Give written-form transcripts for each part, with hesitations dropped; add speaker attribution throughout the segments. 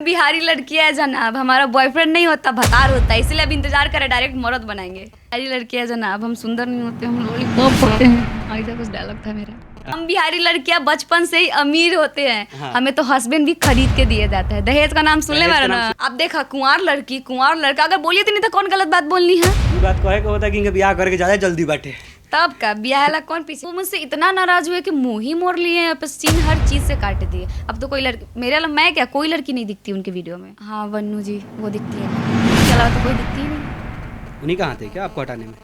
Speaker 1: बिहारी लड़की है जनाब, हमारा बॉयफ्रेंड नहीं होता भतार होता है, इसलिए अब इंतजार करे डायरेक्ट मर्द बनाएंगे। बिहारी लड़की है जनाब, हम सुंदर नहीं होते, हम लॉलीपॉप होते हैं। ऐसा कुछ डायलॉग था मेरा। हम बिहारी लड़कियां बचपन से ही अमीर होते हैं। हाँ। हमें तो हस्बैंड भी खरीद के दिए जाते हैं। दहेज का नाम सुनने वाला ना। अब देखा कुंवार लड़की कुंवार लड़का अगर बोलिए तो नहीं तो कौन गलत बात बोलनी है।
Speaker 2: ये बात कहे को होता है कि ब्याह करके ज्यादा जल्दी बैठे
Speaker 1: तब का ब्याह ला कौन पीछे। वो मुझसे इतना नाराज हुए कि मुंह ही मोड़ लिए हैं, सीन हर चीज से काट दिए। अब तो कोई लड़की मेरे मैं क्या कोई लड़की नहीं दिखती उनके वीडियो में। हाँ वन्नू जी वो दिखती है, इसके अलावा तो कोई दिखती ही नहीं।
Speaker 2: उन्हीं कहाँ थे क्या आपको हटाने में?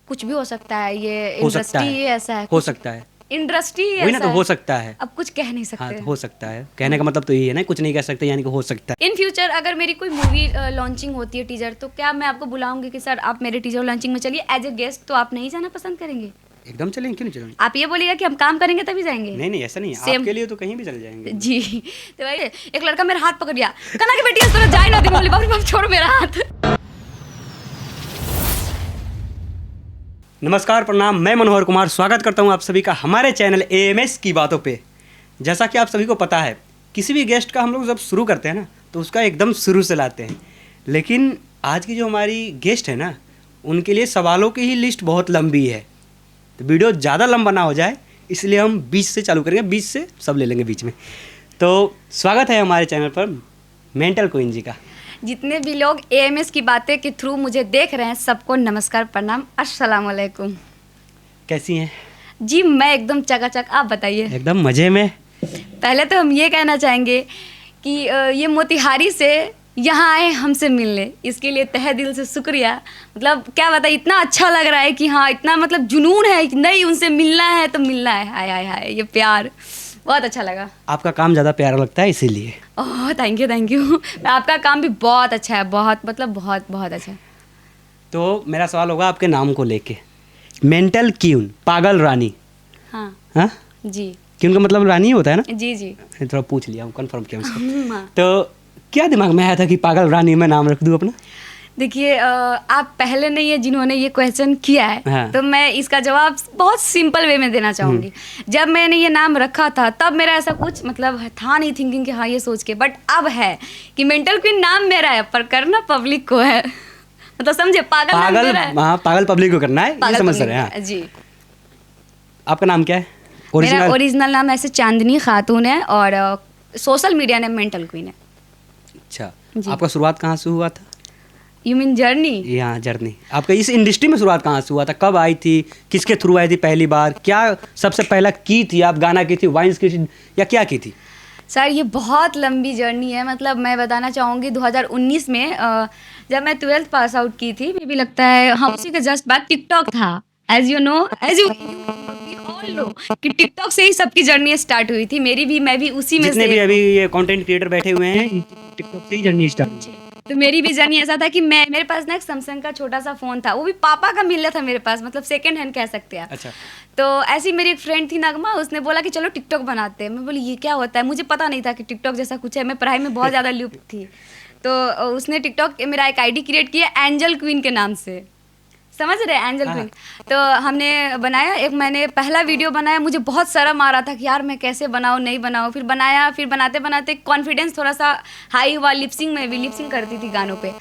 Speaker 1: कुछ भी हो सकता है, ये इंडस्ट्री ही ऐसा है।
Speaker 2: हो सकता है
Speaker 1: इंडस्ट्री ही
Speaker 2: वही ना,
Speaker 1: ऐसा
Speaker 2: तो
Speaker 1: है।
Speaker 2: हो सकता है।
Speaker 1: अब कुछ कह नहीं सकते।
Speaker 2: हाँ तो हो सकता है, कहने का मतलब तो यही है ना, कुछ नहीं कह सकते यानी कि हो सकता है।
Speaker 1: इन फ्यूचर अगर मेरी कोई मूवी लॉन्चिंग होती है टीजर, तो क्या मैं आपको बुलाऊंगी कि सर आप मेरे टीजर लॉन्चिंग में चलिए एज ए गेस्ट, तो आप नहीं जाना पसंद करेंगे?
Speaker 2: एकदम चलेंगे, क्यों नहीं चलेंगे?
Speaker 1: आप ये बोलिएगा कि हम काम करेंगे तभी जाएंगे?
Speaker 2: नहीं नहीं ऐसा नहीं है,
Speaker 1: Same.
Speaker 2: आपके लिए तो कहीं भी चले जाएंगे
Speaker 1: जी। तो भाई एक लड़का मेरा हाथ पकड़ गया, कना की बेटी है जाए ना, बोली बाप रे बाप छोड़ मेरा हाथ।
Speaker 2: नमस्कार प्रणाम, मैं मनोहर कुमार स्वागत करता हूं आप सभी का हमारे चैनल एएमएस की बातों पे। जैसा कि आप सभी को पता है, किसी भी गेस्ट का हम लोग जब शुरू करते हैं ना तो उसका एकदम शुरू से लाते हैं, लेकिन आज की जो हमारी गेस्ट है ना उनके लिए सवालों की ही लिस्ट बहुत लंबी है, तो वीडियो ज़्यादा लंबा ना हो जाए इसलिए हम बीच से चालू करेंगे, बीच से सब ले लेंगे बीच में। तो स्वागत है हमारे चैनल पर मेंटल क्वीन जी का।
Speaker 1: जितने भी लोग एएमएस की बातें के थ्रू मुझे देख रहे हैं सबको नमस्कार प्रणाम अस्सलाम वालेकुम।
Speaker 2: कैसी हैं
Speaker 1: जी मैं एकदम चकाचक, आप बताइए।
Speaker 2: एकदम मज़े में।
Speaker 1: पहले तो हम ये कहना चाहेंगे कि ये मोतिहारी से यहाँ आए हमसे मिलने, इसके लिए तहे दिल से शुक्रिया। मतलब क्या बताइए, इतना अच्छा लग रहा है कि हाँ इतना मतलब जुनून है कि नहीं उनसे मिलना है तो मिलना है। हाय हाय हाय ये प्यार बहुत अच्छा लगा।
Speaker 2: आपका काम ज़्यादा प्यारा लगता है इसीलिए।
Speaker 1: Oh thank you. आपका काम भी बहुत अच्छा है, बहुत मतलब बहुत बहुत अच्छा।
Speaker 2: तो मेरा सवाल होगा आपके नाम को लेके, मेंटल क्यून, पागल रानी।
Speaker 1: हाँ
Speaker 2: हाँ
Speaker 1: जी।
Speaker 2: क्यून का मतलब रानी होता है ना?
Speaker 1: जी जी।
Speaker 2: थोड़ा पूछ लिया हूँ, कंफर्म किया उसको।
Speaker 1: हाँ।
Speaker 2: तो क्या दिमाग में आया था कि पागल रानी मैं नाम रख दूँ अपना?
Speaker 1: देखिए आप पहले नहीं है जिन्होंने ये क्वेश्चन किया है।
Speaker 2: हाँ।
Speaker 1: तो मैं इसका जवाब बहुत सिंपल वे में देना चाहूँगी। जब मैंने ये नाम रखा था तब मेरा ऐसा कुछ मतलब था नहीं थिंकिंग कि हाँ ये सोच के, बट अब है कि मेंटल क्वीन नाम मेरा है पर करना पब्लिक को है। मतलब समझे, पागल नाम
Speaker 2: पागल,
Speaker 1: मेरा है।
Speaker 2: हाँ पागल पब्लिक को करना है, ये
Speaker 1: पागल
Speaker 2: समझ
Speaker 1: public
Speaker 2: रहे हैं। हाँ।
Speaker 1: जी।
Speaker 2: आपका नाम क्या है?
Speaker 1: मेरा
Speaker 2: ओरिजिनल?
Speaker 1: ओरिजिनल नाम ऐसे चांदनी खातून है और सोशल मीडिया ने मेंटल क्वीन है।
Speaker 2: अच्छा,
Speaker 1: जी।
Speaker 2: आपका शुरुआत कहाँ से हुआ था?
Speaker 1: You mean journey?
Speaker 2: यहाँ जर्नी आपका इस इंडस्ट्री में शुरुआत कहाँ से हुआ था? कब आई थी? किसके थ्रू आई थी पहली बार? क्या सबसे पहला की थी आप? गाना की थी, वाइन्स की थी, या क्या की थी?
Speaker 1: सर ये बहुत लंबी जर्नी है। मतलब मैं बताना चाहूँगी 2019 में जब मैं 12th पास आउट की थी, मुझे भी लगता है हाँ उसी के जस्ट बाद टिकटॉक था। एज यू ऑल नो कि टिकटॉक से ही सबकी जर्नी स्टार्ट हुई थी, मेरी भी, मैं भी उसी में
Speaker 2: जितने
Speaker 1: से
Speaker 2: भी अभी ये कंटेंट क्रिएटर बैठे हुए हैं टिकटॉक से ही जर्नी स्टार्ट।
Speaker 1: तो मेरी भी जर्नी ऐसा था कि मेरे पास ना एक सैमसंग का छोटा सा फ़ोन था, वो भी पापा का मिल रहा था मेरे पास, मतलब सेकंड हैंड कह सकते हैं आप।
Speaker 2: अच्छा।
Speaker 1: तो ऐसी मेरी एक फ्रेंड थी नगमा, उसने बोला कि चलो टिकटॉक बनाते हैं। मैं बोली ये क्या होता है, मुझे पता नहीं था कि टिकटॉक जैसा कुछ है, मैं पढ़ाई में बहुत ज़्यादा लुप्त थी। तो उसने टिकटॉक मेरा एक आईडी क्रिएट किया एंजल क्वीन के नाम से, समझ रहे हैं एंजल क्वीन। तो हमने बनाया, एक मैंने पहला वीडियो बनाया, मुझे बहुत शर्म आ रहा था कि यार मैं कैसे बनाऊँ नहीं बनाऊँ, फिर बनाया, फिर बनाते बनाते कॉन्फिडेंस थोड़ा सा हाई हुआ, लिपसिंग में भी लिपसिंग करती थी गानों पे।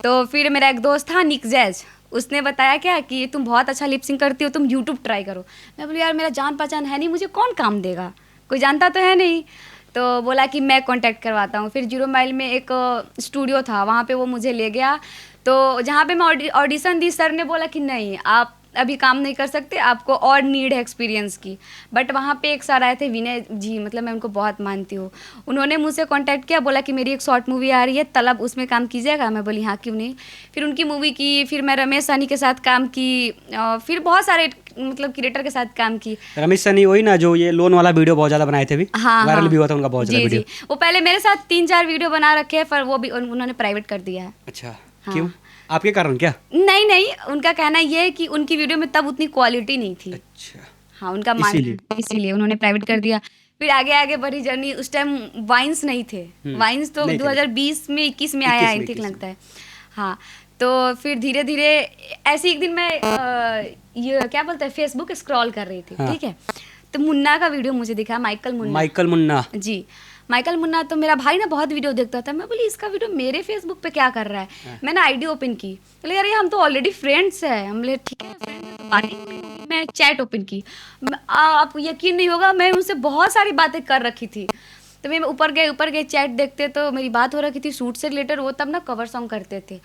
Speaker 1: तो फिर मेरा एक दोस्त था निक जैज, उसने बताया क्या कि तुम बहुत अच्छा लिपसिंग करती हो, तुम यूट्यूब ट्राई करो। मैं बोली यार मेरा जान पहचान है नहीं, मुझे कौन काम देगा, कोई जानता तो है नहीं। तो बोला कि मैं कांटेक्ट करवाता हूँ। फिर 0 माइल में एक स्टूडियो था, वहाँ पे वो मुझे ले गया। तो जहाँ पे मैं ऑडिशन दी, सर ने बोला कि नहीं आप अभी काम नहीं कर सकते, आपको और नीड है एक्सपीरियंस की। बट वहाँ पे एक सर आए थे विनय जी, मतलब मैं उनको बहुत मानती हूँ। उन्होंने मुझसे कांटेक्ट किया, बोला कि मेरी एक शॉर्ट मूवी आ रही है तलब, उसमें काम कीजिएगा। मैं बोली हाँ क्यों नहीं। फिर उनकी मूवी की, फिर मैं रमेश सानी के साथ काम की, फिर बहुत सारे मतलब क्रिएटर के साथ काम की।
Speaker 2: रमेश सनी वही ना जो ये लोन वाला वीडियो बहुत ज़्यादा बनाए थे अभी?
Speaker 1: हाँ
Speaker 2: वायरल
Speaker 1: हाँ।
Speaker 2: भी हुआ था उनका बहुत ज़्यादा वीडियो।
Speaker 1: जी वो पहले मेरे साथ 3-4 वीडियो बना रखे हैं, पर वो भी उन्होंने प्राइवेट कर दिया है।
Speaker 2: अच्छा।
Speaker 1: हाँ।
Speaker 2: क्यों, आपके कारण क्या?
Speaker 1: नहीं, उनका कहना ये है कि उनकी वीडियो में तब उतनी क्वालिटी नहीं थी।
Speaker 2: अच्छा।
Speaker 1: हाँ उनका मानना, इसीलिए उन्होंने प्राइवेट कर दिया। फिर आगे आगे बढ़ी जर्नी। उस टाइम वाइन्स नहीं थे, वाइन्स तो 2020 में 21 में आया आई थिंक लगता है। हाँ तो फिर धीरे धीरे ऐसे एक दिन मैं ये क्या बोलते हैं फेसबुक स्क्रॉल कर रही थी, ठीक है, तो मुन्ना का वीडियो मुझे दिखा, Michael Munna
Speaker 2: Michael Munna
Speaker 1: ji. Michael Munna तो मेरा भाई ना बहुत वीडियो देखता था। मैं बोली इसका वीडियो मेरे फेसबुक पे क्या कर रहा है। मैंने आईडी ओपन की, बोले यार ये हम तो ऑलरेडी फ्रेंड्स हैं। हम बोले ठीक है फ्रेंड्स है तो बात ही नहीं होगी। मैं चैट ओपन की, आप यकीन नहीं होगा मैं उनसे बहुत सारी बातें कर रखी थी। तो मैं ऊपर गए चैट देखते तो मेरी बात हो रखी थी शूट से रिलेटेड। वो तब ना कवर सॉन्ग करते थे।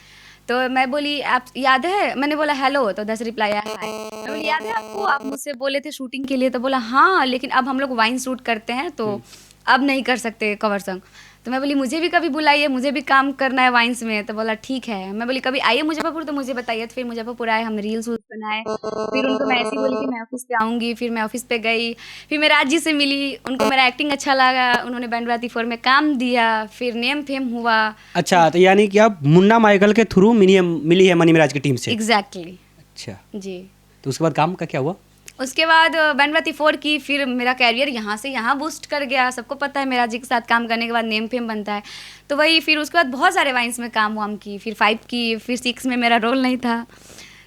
Speaker 1: तो मैं बोली आप याद है, मैंने बोला हेलो, तो 10 रिप्लाई आया हाय। मैं बोली याद है आपको, आप मुझसे बोले थे शूटिंग के लिए। तो बोला हाँ लेकिन अब हम लोग वाइन शूट करते हैं तो अब नहीं कर सकते कवर सॉन्ग। तो मैं बोली मुझे भी कभी बुलाइए, मुझे भी काम करना है वाइन्स में। तो बोला ठीक है। मैं बोली कभी आइए मुजफ्फरपुर तो मुझे बताइए। तो फिर मुजफ्फरपुर आए, हम रील्स बनाए। फिर उनको मैं ऐसे ही बोली कि मैं ऑफिस पे आऊँगी। फिर मैं ऑफिस पे गई, फिर मैं राज जी से मिली, उनको मेरा एक्टिंग अच्छा लगा, उन्होंने बैंड बाराती 4 में काम दिया, फिर नेम फेम हुआ।
Speaker 2: अच्छा, तो यानी कि आप मुन्ना माइकल के थ्रू मिली है मनी मिराज की टीम से?
Speaker 1: एग्जैक्टली।
Speaker 2: अच्छा
Speaker 1: जी।
Speaker 2: तो उसके बाद काम का क्या हुआ?
Speaker 1: उसके बाद बैंड बाराती 4 की, फिर मेरा कैरियर यहाँ से यहाँ बूस्ट कर गया। सबको पता है मेरा जी के साथ काम करने के बाद नेम फेम बनता है। तो वही फिर उसके बाद बहुत सारे वाइन्स में काम वाम की, फिर 5 की, फिर 6 में मेरा रोल नहीं था,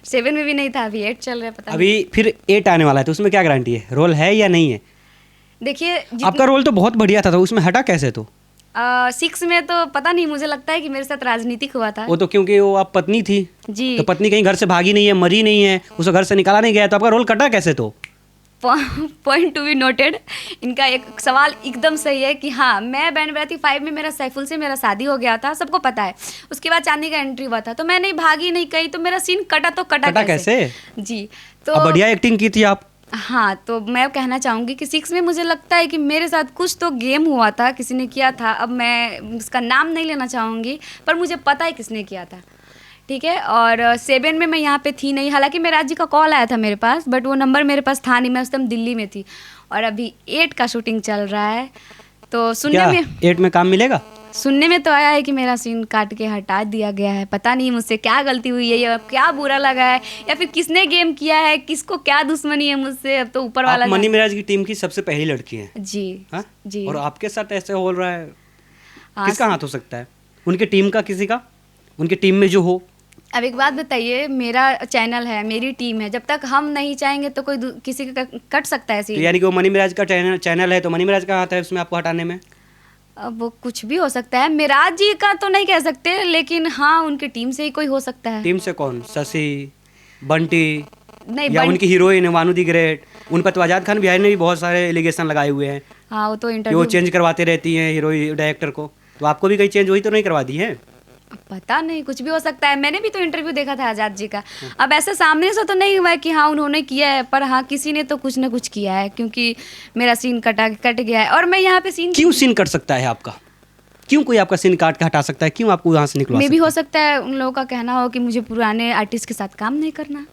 Speaker 1: 7 में भी नहीं था, अभी 8 चल रहा है पता
Speaker 2: अभी फिर 8 आने वाला है तो उसमें क्या गारंटी है, रोल है या नहीं है?
Speaker 1: देखिए
Speaker 2: आपका रोल तो बहुत बढ़िया था, तो उसमें हटा कैसे? तो
Speaker 1: 6 में तो पता नहीं, मुझे लगता है कि मेरे साथ राजनीतिक हुआ था।
Speaker 2: वो तो क्योंकि वो आप पत्नी थी
Speaker 1: जी।
Speaker 2: तो पत्नी कहीं घर से भागी नहीं है, मरी नहीं है, उसको घर से निकाला नहीं गया, तो आपका रोल कटा कैसे? तो
Speaker 1: पॉइंट टू बी नोटेड। इनका एक सवाल एकदम सही है कि हाँ, मैं बैंड बाराती 5 में मेरा सैफुल से मेरा शादी हो गया था, सबको पता है। उसके बाद चांदी का एंट्री हुआ था, तो मैं नहीं भागी नहीं कहीं, तो मेरा सीन कटा तो कटा कैसे? जी। तो
Speaker 2: बढ़िया एक्टिंग की थी आप।
Speaker 1: हाँ, तो मैं कहना चाहूँगी कि 6 में मुझे लगता है कि मेरे साथ कुछ तो गेम हुआ था, किसी ने किया था। अब मैं उसका नाम नहीं लेना चाहूँगी, पर मुझे पता है किसने किया था, ठीक है। और 7 में मैं यहाँ पे थी नहीं, हालांकि मेरा जी का कॉल आया था मेरे पास, बट वो नंबर मेरे पास था नहीं, मैं उस टाइम दिल्ली में थी। और अभी 8 का शूटिंग चल रहा है, तो
Speaker 2: क्या 8 में काम मिलेगा?
Speaker 1: सुनने में तो आया है कि मेरा सीन काट के हटा दिया गया है। पता नहीं मुझसे क्या गलती हुई है, या क्या बुरा लगा है, या फिर किसने गेम किया है, किसको क्या दुश्मनी है मुझसे, अब तो ऊपर वाला।
Speaker 2: मनी मिराज की टीम की सबसे पहली लड़की है
Speaker 1: जी।
Speaker 2: हा?
Speaker 1: जी।
Speaker 2: और आपके साथ ऐसे हो रहा है, किसका हाथ हो सकता है? उनकी टीम का, किसी का, उनकी टीम में जो हो।
Speaker 1: अब एक बात बताइए, मेरा चैनल है, मेरी टीम है, जब तक हम नहीं चाहेंगे तो कोई किसी का कट सकता है सीन?
Speaker 2: तो यानी कि वो मनी मिराज का चैनल है, तो मनी मिराज का हाथ है उसमें आपको हटाने में?
Speaker 1: अब वो कुछ भी हो सकता है, मिराज जी का तो नहीं कह सकते, लेकिन हाँ उनकी टीम से ही कोई हो सकता है।
Speaker 2: टीम से कौन? शशि, बंटी,
Speaker 1: नहीं,
Speaker 2: या उनकी हीरोइन वानू दी ग्रेट? उन पर तो आजाद खान बिहारी ने भी बहुत सारे एलिगेशन लगाए हुए हैं।
Speaker 1: हाँ, वो तो
Speaker 2: वो
Speaker 1: इंटरव्यू
Speaker 2: चेंज करवाते रहती हैं हीरो डायरेक्टर को, तो आपको भी कहीं चेंज वही तो नहीं करवा दी है?
Speaker 1: पता नहीं, कुछ भी हो सकता है। मैंने भी तो इंटरव्यू देखा था आजाद जी का। अब ऐसे सामने से तो नहीं हुआ है कि हाँ उन्होंने किया है, पर हाँ किसी ने तो कुछ ना कुछ किया है, क्योंकि मेरा सीन कट गया है। और मैं यहाँ पे
Speaker 2: क्यों सीन कट सकता है आपका? क्यों कोई आपका सीन काट के हटा सकता है? क्यों आपको यहाँ से निकलवा
Speaker 1: मे
Speaker 2: सकता
Speaker 1: भी हो सकता है उन लोगों का कहना हो कि मुझे पुराने आर्टिस्ट के साथ काम नहीं करना।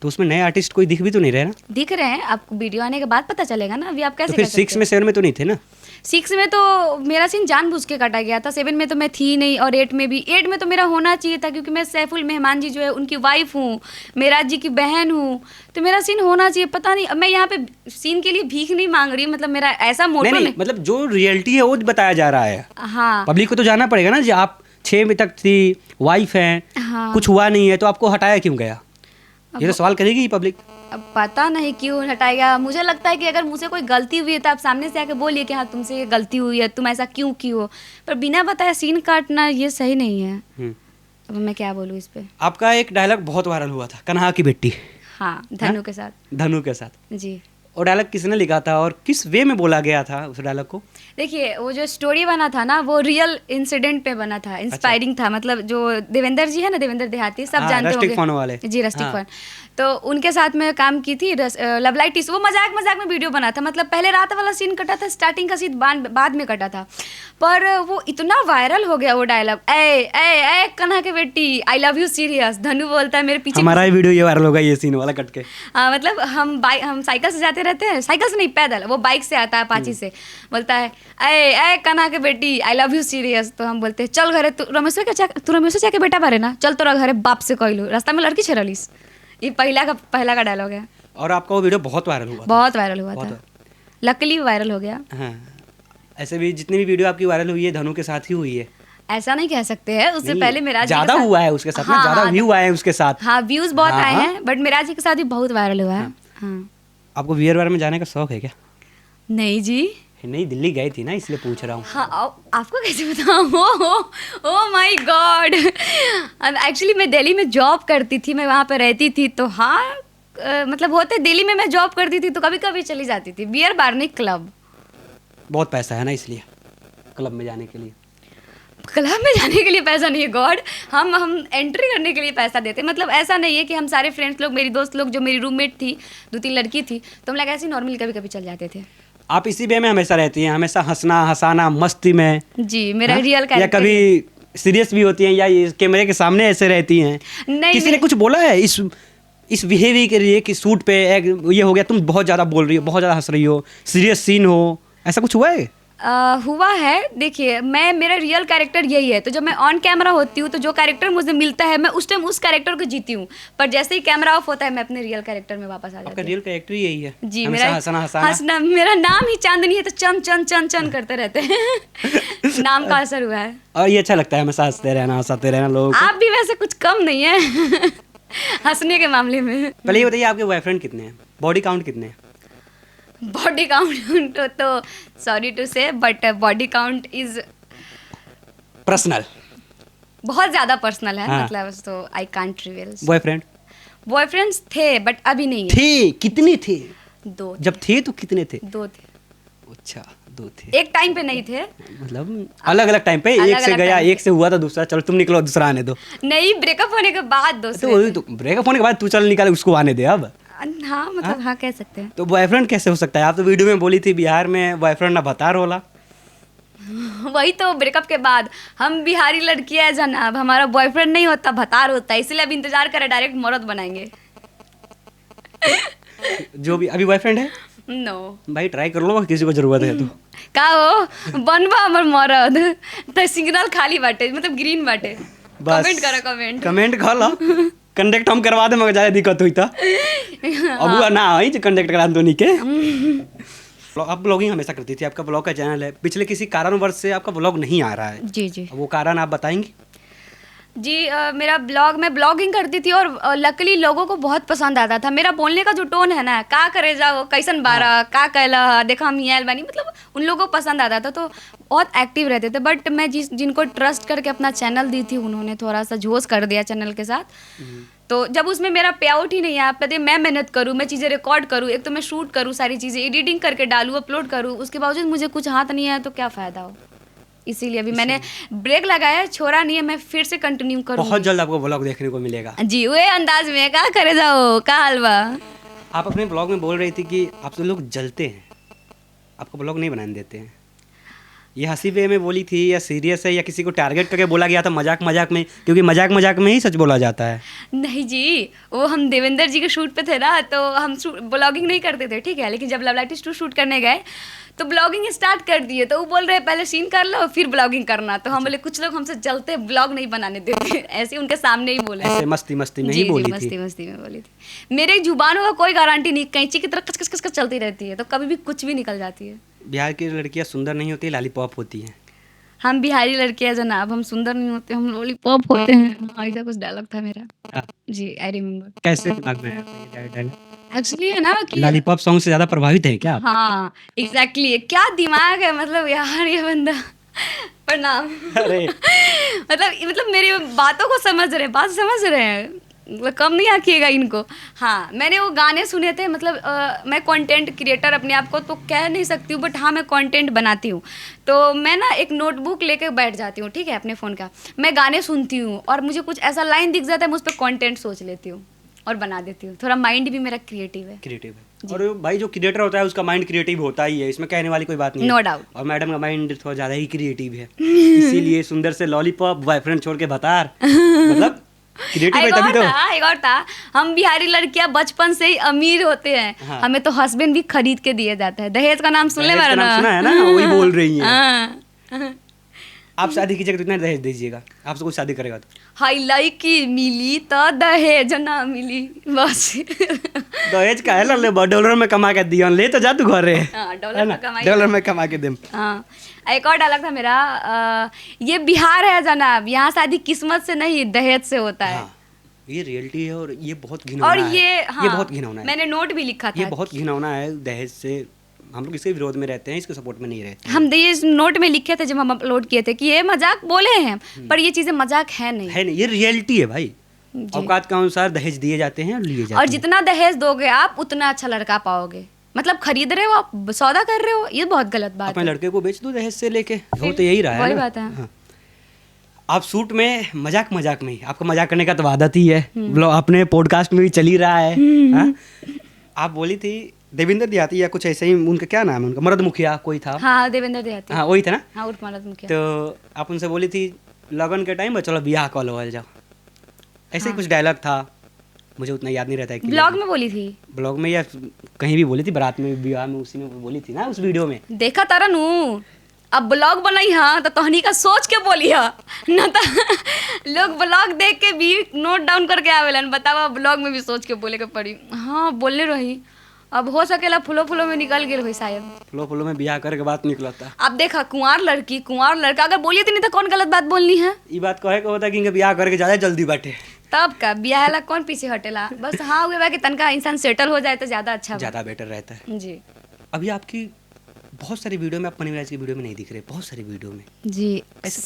Speaker 2: तो उसमें नए आर्टिस्ट कोई दिख भी तो नहीं रहे ना?
Speaker 1: दिख रहे हैं, आपको वीडियो आने के बाद पता चलेगा ना। अभी आप कैसे
Speaker 2: तो फिर
Speaker 1: कह सकते
Speaker 2: 6 में 7 में तो नहीं थे ना?
Speaker 1: 6 में तो मेरा सीन जानबूझ के काटा गया था, 7 में तो मैं थी नहीं, और 8 में भी। 8 में तो मेरा होना चाहिए था, क्योंकि मैं सैफुल मेहमान जी जो है उनकी वाइफ हूँ, मेराज जी की बहन हूँ, तो मेरा सीन होना चाहिए। पता नहीं, अब मैं यहाँ पे सीन के लिए भीख नहीं मांग रही, मतलब मेरा ऐसा मोटो
Speaker 2: नहीं, मतलब जो रियलिटी है वो बताया जा रहा है।
Speaker 1: हाँ,
Speaker 2: पब्लिक को तो जानना पड़ेगा ना, जो आप 6 में तक थी, वाइफ हैं,
Speaker 1: हाँ।
Speaker 2: कुछ हुआ नहीं है, तो आपको हटाया क्यों गया? ये तो सवाल करेगी पब्लिक।
Speaker 1: अब पता नहीं क्यों हटाएगा। मुझे लगता है कि अगर मुझसे कोई गलती हुई है तो आप सामने से आके बोलिए कि हाँ तुमसे ये गलती हुई है, तुम ऐसा क्यों की हो। पर बिना बताए सीन काटना ये सही नहीं है। अब मैं क्या बोलूँ इस पे।
Speaker 2: आपका एक डायलॉग बहुत वायरल हुआ था, कन्हा की बेटी।
Speaker 1: हाँ, धनु के साथ।
Speaker 2: धनु के साथ
Speaker 1: जी।
Speaker 2: और डायलॉग किसने लिखा था और किस वे में बोला गया था उस डायलॉग को?
Speaker 1: देखिए, वो जो स्टोरी बना था ना, वो रियल इंसिडेंट पे बना था, इंस्पायरिंग था। मतलब जो देवेंद्र जी है ना, देवेंद्र देहाती, सब जानते होंगे।
Speaker 2: फन वाले
Speaker 1: जी, रस्टिक फन। तो उनके साथ मैं काम की थी। लव लाइटिस, वो मजाक में वीडियो बना था। मतलब पहले रात वाला सीन कटा था, स्टार्टिंग का सीन बाद में कटा था, पर वो इतना वायरल हो गया वो डायलॉग, ए ए ए कन्हा के बेटी, आई लव यू सीरियस। धनु बोलता है मेरे पीछे।
Speaker 2: हमारा ही वीडियो ये वायरल होगा, ये सीन वाला कट के।
Speaker 1: मतलब हम साइकिल से जाते रहते हैं, साइकिल से नहीं पैदल, वो बाइक से आता है अपाची से, बोलता है ए ए कन्हा के बेटी, आई लव यू सीरियस। तो हम बोलते हैं चल घरे, तू रमेश के बेटा बारे ना, चल तोरा घरे बाप से कहलू, रास्ता में लड़की छेड़लिस। ये पहला का डायलॉग है।
Speaker 2: और आपका वो वीडियो बहुत वायरल हुआ था?
Speaker 1: बहुत वायरल हुआ था, लकीली वायरल हो गया।
Speaker 2: हाँ, ऐसे भी जितनी भी वीडियो आपकी वायरल हुई है धनु के साथ ही हुई है।
Speaker 1: ऐसा नहीं कह सकते हैं, उससे पहले मेराज जी
Speaker 2: ज्यादा हुआ है उसके साथ ना, ज्यादा व्यू आए हैं उसके साथ।
Speaker 1: हाँ, व्यूज बहुत आए हैं, बट मेराज जी के साथ भी बहुत वायरल हुआ है। हाँ।
Speaker 2: आपको वीआर में जाने का शौक है क्या?
Speaker 1: नहीं जी।
Speaker 2: नहीं, दिल्ली गई थी ना, इसलिए पूछ रहा हूँ।
Speaker 1: हाँ आपको कैसे बताऊँ? ओ माय गॉड, एक्चुअली मैं दिल्ली में जॉब करती थी, मैं वहाँ पे रहती थी, तो हाँ मतलब होते दिल्ली में मैं जॉब करती थी तो कभी कभी चली जाती थी बियर बार, नहीं क्लब।
Speaker 2: बहुत पैसा है ना, इसलिए क्लब में जाने के लिए।
Speaker 1: क्लब में जाने के लिए पैसा नहीं है गॉड, हम एंट्री करने के लिए पैसा देते हैं। मतलब ऐसा नहीं है कि हम सारे फ्रेंड्स लोग, मेरी दोस्त लोग, जो मेरी रूममेट थी, 2-3 लड़की थी, तो हम लोग ऐसे ही नॉर्मली कभी कभी चल जाते थे।
Speaker 2: आप इसी वे में हमेशा रहती हैं, हमेशा हंसना हंसाना मस्ती में?
Speaker 1: जी, मेरा
Speaker 2: हाँ?
Speaker 1: रियल
Speaker 2: या
Speaker 1: कैरेक्टर।
Speaker 2: कभी सीरियस भी होती हैं, या ये कैमरे के सामने ऐसे रहती हैं?
Speaker 1: नहीं,
Speaker 2: किसी ने कुछ बोला है इस बिहेवियर के लिए कि शूट पे ये हो गया, तुम बहुत ज़्यादा बोल रही हो, बहुत ज़्यादा हंस रही हो, सीरियस सीन हो, ऐसा कुछ हुआ है?
Speaker 1: हुआ है। देखिए, मेरा रियल कैरेक्टर यही है, तो जब मैं ऑन कैमरा होती हूँ तो जो कैरेक्टर मुझे मिलता है मैं उस टाइम उस कैरेक्टर को जीती हूँ, पर जैसे ही कैमरा ऑफ होता है मैं अपने रियल कैरेक्टर में वापस आ जाती
Speaker 2: आपका
Speaker 1: हूँ।
Speaker 2: रियल कैरेक्टर यही है?
Speaker 1: जी,
Speaker 2: हमेशा
Speaker 1: मेरा हंसना, मेरा नाम ही चांदनी है, तो चन चन चन चन करते रहते हैं। नाम का असर हुआ है।
Speaker 2: और ये अच्छा लगता है हमेशा हंसते रहना, हंसाते रहना लोगों को।
Speaker 1: आप भी वैसे कुछ कम नहीं है हंसने के मामले में।
Speaker 2: पहले ये बताइए, आपके बॉयफ्रेंड कितने हैं? बॉडी काउंट कितने हैं?
Speaker 1: बॉडी काउंट तो सॉरी टू से, but body count is
Speaker 2: personal,
Speaker 1: बहुत ज़्यादा पर्सनल है।
Speaker 2: हाँ।
Speaker 1: मतलब तो आई कांट रिवील।
Speaker 2: बॉयफ्रेंड्स
Speaker 1: थे बट अभी नहीं है।
Speaker 2: थे? कितने थे?
Speaker 1: 2
Speaker 2: जब थे तो कितने थे?
Speaker 1: 2 थे।
Speaker 2: अच्छा, 2 थे।
Speaker 1: एक टाइम पे नहीं थे,
Speaker 2: मतलब अलग अलग टाइम पे? एक से
Speaker 1: अलग-अलग
Speaker 2: गया,
Speaker 1: टाइम पे।
Speaker 2: एक से हुआ था दूसरा, चलो तुम निकलो, दूसरा आने दो।
Speaker 1: नहीं, ब्रेकअप होने के बाद
Speaker 2: तो
Speaker 1: दूसरे
Speaker 2: वही तो, ब्रेकअप होने के बाद तू चल निकाल, उसको आने दे अब।
Speaker 1: हाँ मतलब हाँ कह सकते हैं।
Speaker 2: तो बॉयफ्रेंड कैसे हो सकता है? आप तो वीडियो में बोली थी बिहार में बॉयफ्रेंड ना भतार होला।
Speaker 1: वही तो, ब्रेकअप के बाद हम बिहारी लड़कियां हैं जनाब, हमारा बॉयफ्रेंड नहीं होता, भतार होता है, इसलिए अब इंतजार करें, डायरेक्ट मर्द बनाएंगे।
Speaker 2: जो भी अभी बॉयफ्रेंड है?
Speaker 1: नो
Speaker 2: भाई ट्राई कर लो, किसी को जरूरत है तो।
Speaker 1: का हो बनबा हमर मरद, तो सिग्नल खाली बाटे, मतलब ग्रीन बाटे।
Speaker 2: बस
Speaker 1: कमेंट करो, कमेंट
Speaker 2: कमेंट कर लो, कंडक्ट हम करवा दे, मगर ज़्यादा दिक्कत हुई तो अब ना आई जो कंडक्ट करा दो के। आप ब्लॉगिंग हमेशा करती थी, आपका ब्लॉग का चैनल है, पिछले किसी कारणवश से आपका ब्लॉग नहीं आ रहा है।
Speaker 1: जी जी
Speaker 2: वो कारण आप बताएंगी?
Speaker 1: जी, मेरा मैं ब्लॉगिंग करती थी और लकीली लोगों को बहुत पसंद आता था। मेरा बोलने का जो टोन है ना, का करे जाओ, कैसन बारा, का कहला, देखा हम यहाँ बनी, मतलब उन लोगों को पसंद आता था, तो बहुत एक्टिव रहते थे। बट मैं जिनको ट्रस्ट करके अपना चैनल दी थी, उन्होंने थोड़ा सा झोस कर दिया चैनल के साथ। तो जब उसमें मेरा पे आउट ही नहीं है, आप कहते मैं मेहनत करूँ, मैं चीज़ें रिकॉर्ड करूँ, एक तो मैं शूट करूँ, सारी चीज़ें एडिटिंग करके डालूँ, अपलोड करूँ, उसके बावजूद मुझे कुछ हाथ नहीं आया, तो क्या फ़ायदा हो। इसीलिए अभी मैंने ब्रेक लगाया, छोड़ा नहीं है, मैं फिर से कंटिन्यू करूँ।
Speaker 2: बहुत जल्द आपको ब्लॉग देखने को मिलेगा
Speaker 1: जी, वे अंदाज में का करे जाओ, का हलवा।
Speaker 2: आप अपने ब्लॉग में बोल रही थी कि आपसे लोग जलते हैं, आपको ब्लॉग नहीं बनाने देते हैं। ये हंसी वे में बोली थी या सीरियस है, या किसी को टारगेट करके बोला गया था मजाक मजाक में? क्योंकि मजाक मजाक में ही सच बोला जाता है।
Speaker 1: नहीं जी, वो हम देवेंद्र जी के शूट पे थे ना, तो हम ब्लॉगिंग नहीं करते थे, ठीक है, लेकिन जब लव लाइटिस 2 शूट करने गए तो ब्लॉगिंग स्टार्ट कर दिए, तो वो बोल रहे पहले सीन कर लो फिर ब्लॉगिंग करना, तो हम बोले कुछ लोग हमसे जलते ब्लॉग नहीं बनाने देते, ऐसे उनके सामने ही बोले।
Speaker 2: ऐसे मस्ती मस्ती में
Speaker 1: जी
Speaker 2: ही बोली
Speaker 1: जी,
Speaker 2: थी।
Speaker 1: मस्ती मस्ती में बोली थी। मेरे जुबानों का कोई गारंटी नहीं, कैंची की तरह कच कच कच कच चलती रहती है, तो कभी भी कुछ भी निकल जाती है।
Speaker 2: बिहार की लड़कियां सुंदर नहीं होती, लॉलीपॉप होती हैं।
Speaker 1: हम बिहारी लड़कियां जनाब, हम सुंदर नहीं होते, हम लॉलीपॉप होते हैं। ऐसा कुछ डायलॉग था मेरा।
Speaker 2: हाँ।
Speaker 1: जी, आई रिमेम्बर।
Speaker 2: कैसे दिमाग में है?
Speaker 1: एक्चुअली है ना कि
Speaker 2: लॉलीपॉप सॉन्ग से ज्यादा प्रभावित है क्या आप?
Speaker 1: हाँ एग्जैक्टली, क्या दिमाग है, मतलब यार ये बंदा प्रणाम।
Speaker 2: अरे
Speaker 1: मतलब मेरी बातों को बात समझ रहे हैं, मतलब कम नहीं आंकिएगा इनको। हाँ, मैंने वो गाने सुने थे, मतलब मैं कंटेंट क्रिएटर अपने आप को तो कह नहीं सकती हूँ, बट हाँ मैं कंटेंट बनाती हूँ। तो मैं ना एक नोटबुक लेके बैठ जाती हूँ, ठीक है, अपने फ़ोन का, मैं गाने सुनती हूँ और मुझे कुछ ऐसा लाइन दिख जाता है, मैं उस पर कंटेंट सोच लेती हूँ और बना देती हूँ। थोड़ा माइंड भी मेरा क्रिएटिव है।
Speaker 2: क्रिएटिव है, और भाई जो क्रिएटर होता है उसका माइंड क्रिएटिव होता ही है, इसमें कहने वाली कोई बात नहीं है।
Speaker 1: No doubt.
Speaker 2: और मैडम का माइंड थोड़ा ज़्यादा ही क्रिएटिव है, इसीलिए सुंदर से लॉलीपॉप, बॉयफ्रेंड छोड़ के भतार, मतलब क्रिएटिव है तभी तो।
Speaker 1: एक और था, हम बिहारी लड़कियां बचपन से ही अमीर होते हैं।
Speaker 2: हाँ।
Speaker 1: हमें तो हस्बैंड भी खरीद के दिए जाता है। दहेज का नाम सुनने
Speaker 2: दहेज का
Speaker 1: वाला
Speaker 2: नाम सुना है ना, वही बोल रही हैं।
Speaker 1: हाँ।
Speaker 2: आप शादी कीजिएगा तो इतना दहेज दीजिएगा, आपसे कुछ शादी करेगा तो।
Speaker 1: हाई लड़की मिली तो दहेज ना मिली, बस।
Speaker 2: दहेज का है ना, ले डॉलर में कमा के दिया, ले तो जा तू घरे।
Speaker 1: हाँ, डॉलर में कमाई।
Speaker 2: डॉलर में कमा के दे।
Speaker 1: हाँ, एक और डायलॉग था मेरा, ये बिहार है जनाब, यहाँ शादी किस्मत से नहीं दहेज से होता है।
Speaker 2: हाँ, ये रियलिटी है, और ये बहुत घिनौना
Speaker 1: और
Speaker 2: है।
Speaker 1: ये हाँ,
Speaker 2: ये बहुत घिनौना है।
Speaker 1: मैंने नोट भी लिखा था।
Speaker 2: ये बहुत घिनौना है, दहेज से हम लोग इसके विरोध में रहते हैं, इसके सपोर्ट में नहीं रहते।
Speaker 1: हम ये नोट में लिखे थे जब हम अपलोड किए थे कि ये मजाक बोले हैं, पर ये चीजें मजाक है नहीं।
Speaker 2: है नहीं, ये रियलिटी है भाई।
Speaker 1: जी।
Speaker 2: औकात के अनुसार दहेज दिए जाते हैं और लिए जाते
Speaker 1: और
Speaker 2: हैं।
Speaker 1: जितना दहेज दोगे आप उतना अच्छा लड़का पाओगे। मतलब खरीद रहे हो आप, सौदा कर रहे हो, ये बहुत गलत बात
Speaker 2: अपने
Speaker 1: है।
Speaker 2: लड़के को बेच दो दहेज से लेके, हो तो यही रहा है
Speaker 1: वही
Speaker 2: ना।
Speaker 1: बात है।
Speaker 2: हाँ। आप शूट में मजाक में ही, आपका मजाक करने का तो आदत ही है, ब्लॉग अपने पॉडकास्ट में भी चल ही रहा है। हाँ? आप बोली थी देवेंद्र देहाती या कुछ ऐसे ही, उनका क्या नाम है उनका, मरद मुखिया कोई था।
Speaker 1: हाँ, देवेंद्र देहाती।
Speaker 2: हाँ वही था ना।
Speaker 1: हाँ, उर्फ मरद मुखिया।
Speaker 2: तो आप उनसे बोली थी लगन के टाइम में चलो ब्याह कॉल हो जाओ, ऐसे ही कुछ डायलॉग था, मुझे उतना याद नहीं रहता है।
Speaker 1: ब्लॉग में बोली थी,
Speaker 2: ब्लॉग में या कहीं भी बोली थी, बारात में, विवाह में, उसी में बोली थी ना, उस वीडियो में।
Speaker 1: देखा तारा नू। अब ब्लॉग बनाई हाँ तो तोहनी का सोच के बोली हा न तो लोग ब्लॉग देख के भी नोट डाउन करके आवेलन। बतावा ब्लॉग में भी सोच के बोले के पड़ी। हाँ बोलने रही, अब हो सकेला फूलो फूलो में निकल गए हुई शायद।
Speaker 2: फूलो में ब्याह करके बात निकला था।
Speaker 1: अब देखा कुंवार लड़की कुंवार लड़का अगर बोलिए तो नहीं तो कौन गलत बात बोलनी है।
Speaker 2: ये बात कहे को होता है कि इनका ब्याह करके ज़्यादा जल्दी बाटे,
Speaker 1: तब का ब्याह ला कौन पीछे हटेला। बस हाँ हुए बा कि तनका इंसान सेटल हो जाए तो ज्यादा अच्छा बा।
Speaker 2: ज़्यादा बेटर रहता है।
Speaker 1: जी
Speaker 2: अभी आपकी बहुत सारी वीडियो में, आप मनी मिराज की वीडियो में नहीं दिख रहे, बहुत सारी वीडियो में।
Speaker 1: जी।
Speaker 2: ऐसे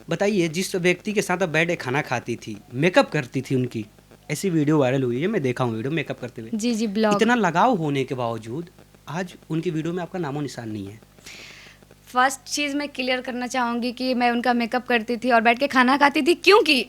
Speaker 2: बताइए, जिस व्यक्ति के साथ आप बैठ के खाना खाती थी, मेकअप करती थी, उनकी ऐसी वीडियो वायरल हुई है, मैं देखा हूँ वीडियो मेकअप करते हुए।
Speaker 1: जी जी ब्लॉग।
Speaker 2: इतना लगाव होने के बावजूद आज उनकी वीडियो में आपका नामो निशान नहीं है।
Speaker 1: फर्स्ट चीज़ मैं क्लियर करना चाहूँगी कि मैं उनका मेकअप करती थी और बैठ के खाना खाती थी, क्योंकि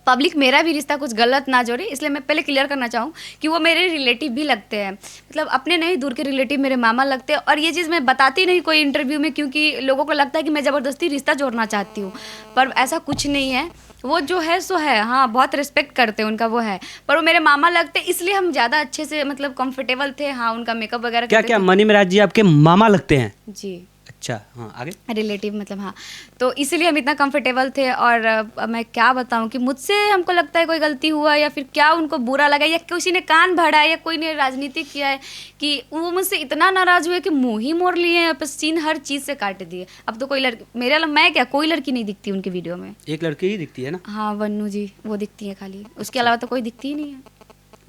Speaker 1: पब्लिक मेरा भी रिश्ता कुछ गलत ना जोड़े, इसलिए मैं पहले क्लियर करना चाहूँ कि वो मेरे रिलेटिव भी लगते हैं। मतलब अपने नहीं, दूर के रिलेटिव मेरे मामा लगते हैं। और ये चीज़ मैं बताती नहीं कोई इंटरव्यू में, क्योंकि लोगों को लगता है कि मैं ज़बरदस्ती रिश्ता जोड़ना चाहती हूँ, पर ऐसा कुछ नहीं है। वो जो है सो है, हाँ बहुत रिस्पेक्ट करते हैं उनका, वो है, पर वो मेरे मामा लगते, इसलिए हम ज़्यादा अच्छे से मतलब कंफर्टेबल थे। हाँ उनका मेकअप वगैरह
Speaker 2: क्या
Speaker 1: करते
Speaker 2: क्या
Speaker 1: थे।
Speaker 2: मनी मिराज जी आपके मामा लगते हैं?
Speaker 1: जी
Speaker 2: अच्छा, हाँ आगे।
Speaker 1: रिलेटिव मतलब, हाँ तो इसीलिए हम इतना कंफर्टेबल थे। और मैं क्या बताऊं कि मुझसे हमको लगता है कोई गलती हुआ या फिर क्या उनको बुरा लगा या किसी ने कान भरा है या कोई ने राजनीति किया है कि वो मुझसे इतना नाराज़ हुए कि मुंह ही मोड़ लिए हैं, सीन हर चीज़ से काट दिए। अब तो कोई लड़की मैं क्या, कोई लड़की नहीं दिखती उनकी वीडियो में।
Speaker 2: एक लड़की ही दिखती है ना?
Speaker 1: हाँ वन्नू जी वो दिखती है खाली, उसके अलावा तो कोई दिखती ही नहीं है।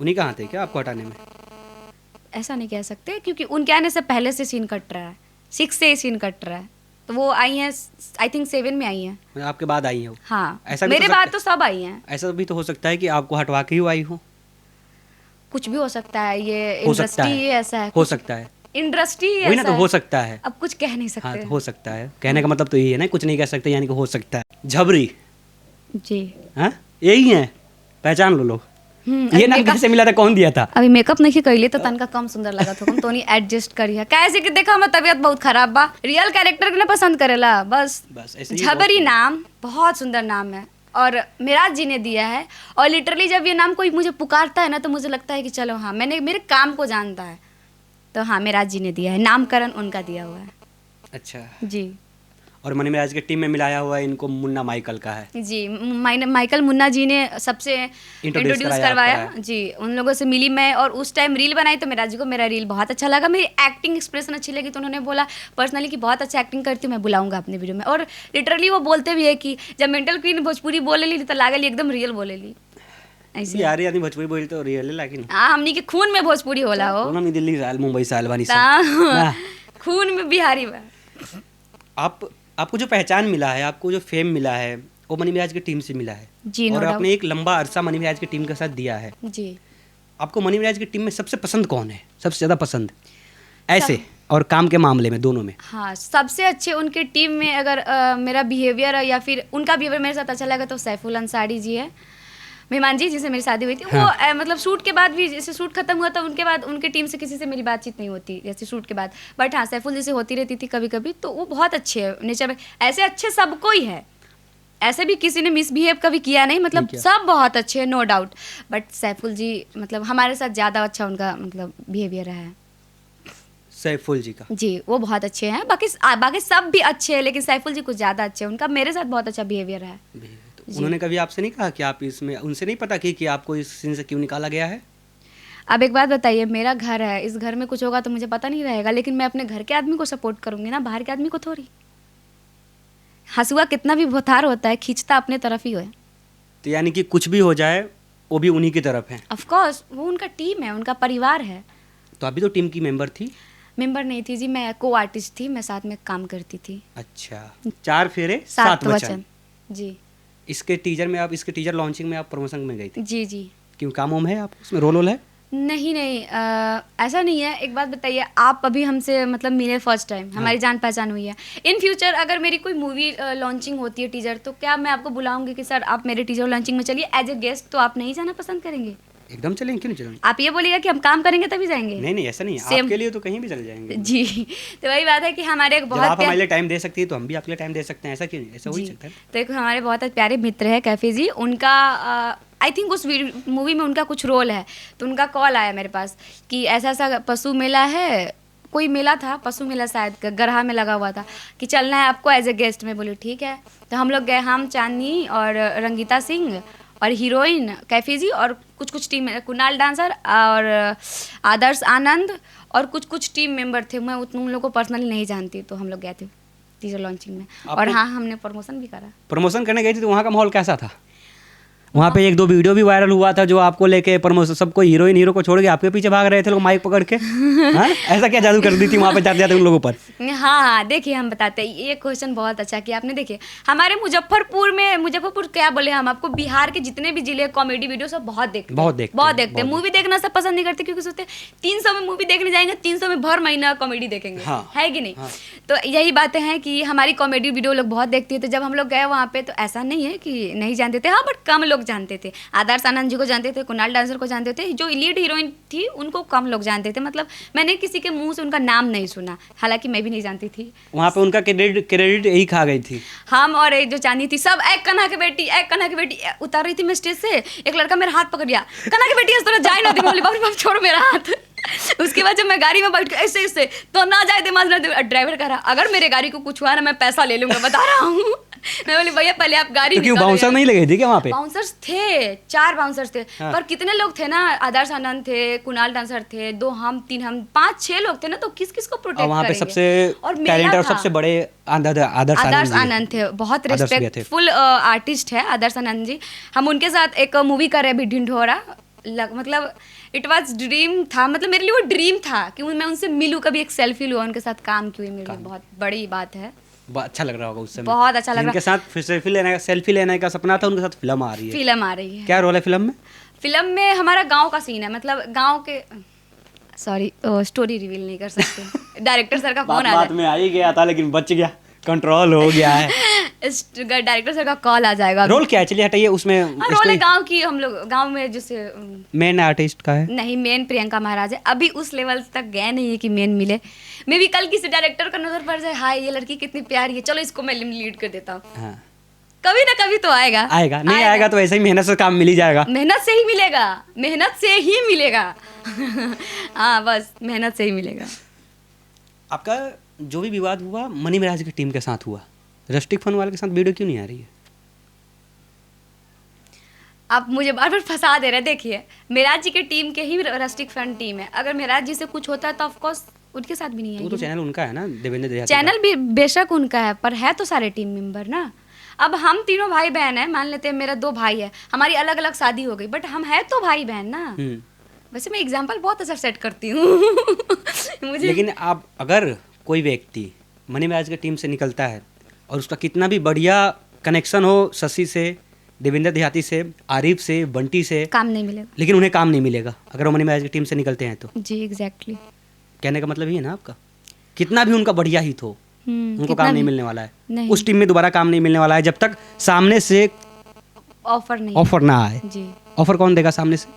Speaker 2: उन्हीं कहाँ थे क्या आपको हटाने में?
Speaker 1: ऐसा नहीं कह सकते, क्योंकि उनके आने से पहले से सीन कट रहा है, 6 से सीन कट रहा है। तो वो आई हैं, आई थिंक 7 में आई हैं।
Speaker 2: आपके बाद आई है वो?
Speaker 1: हाँ
Speaker 2: ऐसा भी
Speaker 1: मेरे
Speaker 2: तो
Speaker 1: बाद तो सब आई हैं।
Speaker 2: ऐसा भी तो हो सकता है कि आपको हटवा के ही वो आई हो।
Speaker 1: कुछ भी हो सकता है, ये
Speaker 2: हो सकता
Speaker 1: इंडस्ट्री
Speaker 2: है,
Speaker 1: ही ऐसा है।
Speaker 2: हो सकता है,
Speaker 1: इंडस्ट्री ही
Speaker 2: वही ना,
Speaker 1: ऐसा
Speaker 2: तो हो
Speaker 1: है।
Speaker 2: सकता है।
Speaker 1: अब कुछ कह नहीं
Speaker 2: हाँ
Speaker 1: सकते।
Speaker 2: तो हो सकता है, कहने का मतलब तो यही है ना, कुछ नहीं कह सकते यानी कि हो सकता है। झबरी,
Speaker 1: जी
Speaker 2: हाँ यही है, पहचान लो लोग। ये
Speaker 1: अभी
Speaker 2: नाम कैसे मिला था, कौन दिया था?
Speaker 1: अभी मेकअप नहीं कइले तो तनका कम सुंदर लगा था, हम तो नहीं एडजस्ट करिए। कैसे कि देखा मैं तबीयत बहुत खराब बा, रियल कैरेक्टर के ना पसंद करेला बस
Speaker 2: ऐसे ही
Speaker 1: झबरी नाम बहुत सुंदर नाम है और मिराज जी ने दिया है। और लिटरली जब ये नाम कोई मुझे पुकारता है ना तो मुझे लगता है कि चलो हाँ मैंने मेरे काम को जानता है, तो हाँ मिराज जी ने दिया है, नामकरण उनका दिया हुआ है।
Speaker 2: अच्छा।
Speaker 1: जी
Speaker 2: और मनी मिराज के टीम में मिलाया हुआ इनको मुन्ना माइकल का है।
Speaker 1: जी माइकल मुन्ना जी ने सबसे इंट्रोड्यूस करवाया।
Speaker 2: कराया।
Speaker 1: जी उन लोगों से मिली मैं और उस टाइम रील बनाई तो मिराज जी को मेरा रील बहुत अच्छा लगा, मेरी एक्टिंग एक्सप्रेशन अच्छी लगी, तो उन्होंने बोला पर्सनली कि बहुत अच्छा एक्टिंग करती हूँ, मैं बुलाऊंगा अपने वीडियो में। और लिटरली वो बोलते भी है कि जब मेंटल क्वीन भोजपुरी बोले ली तो लागल एकदम रियल बोले ली ऐसे।
Speaker 2: यार यानी भोजपुरी बोली तो रियल है, लेकिन
Speaker 1: हाँ हमनी के खून में भोजपुरी होला हो,
Speaker 2: दोनों में दिल्ली साल मुंबई साल बनी
Speaker 1: ता- खून में बिहारी बा।
Speaker 2: आपको जो पहचान मिला है, आपको जो फेम मिला है, वो मनी मिराज की टीम से मिला है।
Speaker 1: जी
Speaker 2: और आपने एक लंबा अरसा मनी मिराज की टीम के साथ दिया है।
Speaker 1: जी
Speaker 2: आपको मनी मिराज की टीम में सबसे पसंद कौन है, सबसे ज़्यादा पसंद ऐसे और काम के मामले में, दोनों में?
Speaker 1: हाँ सबसे अच्छे उनके टीम में अगर मेरा बिहेवियर या फिर उनका बिहेवियर मेरे साथ अच्छा लगा तो सैफुल अंसारी जी है, मेहमान जी जिनसे मेरी शादी हुई थी।
Speaker 2: हाँ।
Speaker 1: वो मतलब शूट के बाद भी, जैसे शूट खत्म हुआ था उनके बाद उनके टीम से किसी से मेरी बातचीत नहीं होती जैसे शूट के बाद, बट हाँ सैफुल जी से होती रहती थी कभी कभी। तो वो बहुत अच्छे है नेचर में, ऐसे अच्छे सबको ही है, ऐसे भी किसी ने मिसबिहेव कभी किया नहीं, मतलब सब बहुत अच्छे हैं नो डाउट, बट सैफुल जी मतलब हमारे साथ ज़्यादा अच्छा उनका मतलब बिहेवियर रहा है।
Speaker 2: सैफुल जी का?
Speaker 1: जी वो बहुत अच्छे हैं, बाकी सब भी अच्छे हैं लेकिन सैफुल जी कुछ ज़्यादा अच्छे हैं, उनका मेरे साथ बहुत अच्छा बिहेवियर है।
Speaker 2: तो उन्होंने कभी आपसे नहीं कहा कि आप इसमें, उनसे नहीं पता कि आपको इस सीन से क्यों निकाला गया है?
Speaker 1: अब एक बात बताइए, मेरा घर है, इस घर में कुछ होगा तो मुझे पता नहीं रहेगा, लेकिन मैं अपने घर के आदमी को सपोर्ट करूंगी ना, बाहर के आदमी को थोड़ी। हंसुआ कितना भी भौतार होता है खींचता अपने तरफ ही है।
Speaker 2: तो यानी कि कुछ भी हो जाए वो भी उन्हीं की तरफ है?
Speaker 1: ऑफ कोर्स वो उनका टीम है, उनका परिवार है।
Speaker 2: तो अभी तो टीम की मेंबर थी?
Speaker 1: मेंबर नहीं थी जी, मैं को आर्टिस्ट थी, मैं साथ में काम करती थी।
Speaker 2: अच्छा, 4 फेरे
Speaker 1: 7
Speaker 2: 7 वचन।
Speaker 1: जी
Speaker 2: इसके इसके टीजर लॉन्चिंग में आप प्रमोशन में गई थी?
Speaker 1: जी जी।
Speaker 2: क्यों, काम वाम है आपको उसमें, रोल है?
Speaker 1: नहीं नहीं, ऐसा नहीं है। एक बात बताइए, आप अभी हमसे मतलब मिले फर्स्ट टाइम, हमारी जान पहचान हुई है। इन फ्यूचर अगर मेरी कोई मूवी लॉन्चिंग होती है टीजर, तो क्या मैं आपको बुलाऊंगी कि सर आप मेरे टीजर लॉन्चिंग में चलिए एज ए गेस्ट, तो आप नहीं जाना पसंद करेंगे?
Speaker 2: एकदम चलेंगे, क्यों नहीं चलेंगे?
Speaker 1: आप ये बोलिएगा कि हम काम करेंगे तभी जाएंगे?
Speaker 2: नहीं नहीं, ऐसा नहीं है,
Speaker 1: Same.
Speaker 2: आपके लिए तो कहीं भी चले जाएंगे।
Speaker 1: जी। तो वही बात है कि हमारे एक
Speaker 2: जब
Speaker 1: बहुत
Speaker 2: आप हमारे लिए टाइम दे सकती है तो हम भी आपके लिए टाइम दे सकते हैं, ऐसा क्यों नहीं, ऐसा हो ही
Speaker 1: जी।
Speaker 2: सकता है।
Speaker 1: तो एक हमारे बहुत प्यारे मित्र है कैफे जी, उनका आई थिंक उस मूवी में उनका कुछ रोल है, तो उनका कॉल आया मेरे पास कि ऐसा ऐसा पशु मेला है, कोई मेला था, पशु मेला शायद गरहा में लगा हुआ था, कि चलना है आपको एज ए गेस्ट में। बोले ठीक है। तो हम लोग गए, हम, चांदनी और रंगीता सिंह और हीरोइन कैफी जी और कुछ टीम, कुणाल डांसर और आदर्श आनंद और कुछ टीम मेंबर थे। मैं उन लोगों को पर्सनली नहीं जानती, तो हम लोग गए थे टीजर लॉन्चिंग में। और हाँ, हमने प्रमोशन भी करा।
Speaker 2: प्रमोशन करने गई थी तो वहाँ का माहौल कैसा था? वहाँ पे 1-2 वीडियो भी वायरल हुआ था जो आपको लेके प्रमोशन, सबको हीरोइन हीरो को छोड़ के आपके पीछे भाग रहे थे लोग माइक पकड़ के। हाँ? ऐसा क्या जादू कर दी थी वहाँ पे जाते जाते उन लोगों पर?
Speaker 1: हाँ, देखिए हम बताते हैं, ये क्वेश्चन बहुत अच्छा किया आपने। देखिए हमारे मुजफ्फरपुर क्या बोले हम आपको, बिहार के जितने भी जिले कॉमेडी वीडियो सब बहुत देखते हैं। मूवी देखना सब पसंद नहीं करते, क्योंकि सोचते 300 में मूवी देखने जाएंगे, 300 में भर महीना कॉमेडी देखेंगे।
Speaker 2: हाँ,
Speaker 1: है कि नहीं?
Speaker 2: हाँ।
Speaker 1: तो यही बातें हैं कि हमारी कॉमेडी वीडियो लोग बहुत देखती है। तो जब हम लोग गए वहाँ पे, तो ऐसा नहीं है कि नहीं जानते थे, हाँ, बट कम लोग जानते थे। आदर्श आनंद जी को जानते थे, कुणाल डांसर को जानते थे, जो लीड हीरोइन थी उनको कम लोग जानते थे। मतलब मैंने किसी के मुंह से उनका नाम नहीं सुना, हालांकि मैं भी नहीं जानती थी।
Speaker 2: वहाँ पे उनका क्रेडिट यही खा गई थी।
Speaker 1: हम और एक जो चांदी थी, सब एक कन्हा की बेटी उतार रही थी मैं स्टेज से, एक लड़का मेरा हाथ पकड़ लिया, कन्हा की बेटी इस तरह जाए ना दी, बोली बाप रे बाप छोड़ मेरा हाथ। उसके बाद जब मैं गाड़ी में बैठ के ऐसे तो ना जाए दिमाग ना दे, ड्राइवर कह रहा अगर मेरे गाड़ी को कुछ हुआ ना मैं पैसा ले लूंगा, बता रहा हूँ। मैं बोली भैया पहले आप गाड़ी
Speaker 2: तो क्यों बाउंसर नहीं लगे थे क्या वहाँ पे?
Speaker 1: बाउंसर्स थे, 4 बाउंसर्स थे।
Speaker 2: हाँ।
Speaker 1: पर कितने लोग थे ना, आदर्श आनंद थे, कुणाल डांसर थे, 2 हम 3 हम 5-6 लोग थे ना, तो किस किस को प्रोटेक्ट करेंगे?
Speaker 2: वहाँ पे सबसे टैलेंटेड और सबसे बड़े
Speaker 1: आदर्श आनंद थे, बहुत रिस्पेक्टफुल आर्टिस्ट है आदर्श आनंद जी। हम उनके साथ एक मूवी कर रहे अभी, ढिंढोरा। मतलब इट वाज ड्रीम था, मतलब मेरे लिए वो ड्रीम था कि मैं उनसे मिलूं, कभी एक सेल्फी लूं, उनके साथ काम की हुई मेरे लिए बहुत बड़ी बात है।
Speaker 2: अच्छा लग रहा होगा उस समय,
Speaker 1: बहुत अच्छा लग रहा है।
Speaker 2: उनके साथ सेल्फी लेने का सपना था, उनके साथ फिल्म आ रही है। क्या रोल है फिल्म में?
Speaker 1: फिल्म में हमारा गांव का सीन है, मतलब गांव के, सॉरी स्टोरी रिवील नहीं कर सकते। डायरेक्टर सर का फोन आ
Speaker 2: बात में आ ही गया था लेकिन बच गया, कंट्रोल हो गया है।
Speaker 1: डायरेक्टर सर का कॉल आ जाएगा।
Speaker 2: रोल क्या है, चलिए हटाइए उसमें।
Speaker 1: रोल है गांव की, हम लोग गांव में जैसे
Speaker 2: मेन आर्टिस्ट का है? नहीं,
Speaker 1: मेन प्रियंका महाराज है। अभी उस लेवल तक गए नहीं है कि मेन मिले। मे भी कल किसी डायरेक्टर का नजर पड़ जाए, हाय ये लड़की कितनी प्यारी है, चलो इसको मैं लीड कर देता हूँ।
Speaker 2: हाँ।
Speaker 1: कभी ना कभी तो आएगा।
Speaker 2: नहीं आएगा तो ऐसे ही मेहनत से काम मिल ही जाएगा।
Speaker 1: मेहनत से ही मिलेगा। हाँ, बस मेहनत से ही मिलेगा।
Speaker 2: आपका जो भी विवाद हुआ मनी मिराज की टीम के साथ हुआ, रस्टिक फन वाले के साथ वीडियो क्यों नहीं आ रही है?
Speaker 1: आप मुझे बार बार फंसा दे रहे हैं। देखिए मिराज जी के टीम के ही रस्टिक फन टीम है, अगर मिराज जी से कुछ होता है तो ऑफकोर्स उनके साथ भी नहीं है।
Speaker 2: वो तो चैनल उनका है ना, देवेंद्र देहाती।
Speaker 1: चैनल भी बेशक उनका है, पर है तो सारे टीम मेंबर ना। अब हम तीनों भाई बहन हैं, मान लेते हैं मेरा 2 भाई है, हमारी अलग अलग शादी हो गई, बट हम है तो भाई बहन ना। वैसे मैं एग्जांपल बहुत अच्छा सेट करती हूँ। मुझे
Speaker 2: लेकिन आप अगर कोई व्यक्ति मनी मिराज की टीम से निकलता है और उसका कितना भी बढ़िया कनेक्शन हो शशि से, देवेंद्र देहाती से, आरिफ से, बंटी से,
Speaker 1: काम नहीं मिलेगा,
Speaker 2: लेकिन उन्हें काम नहीं मिलेगा अगर वो मनी मिराज की टीम से निकलते हैं तो।
Speaker 1: जी एग्जैक्टली।
Speaker 2: कहने का मतलब ये है ना आपका, कितना भी उनका बढ़िया हित हो उनको काम नहीं मिलने वाला है।
Speaker 1: नहीं।
Speaker 2: उस टीम में दोबारा काम नहीं मिलने वाला है जब तक सामने से ऑफर ना आए।
Speaker 1: जी।
Speaker 2: ऑफर कौन देगा सामने से?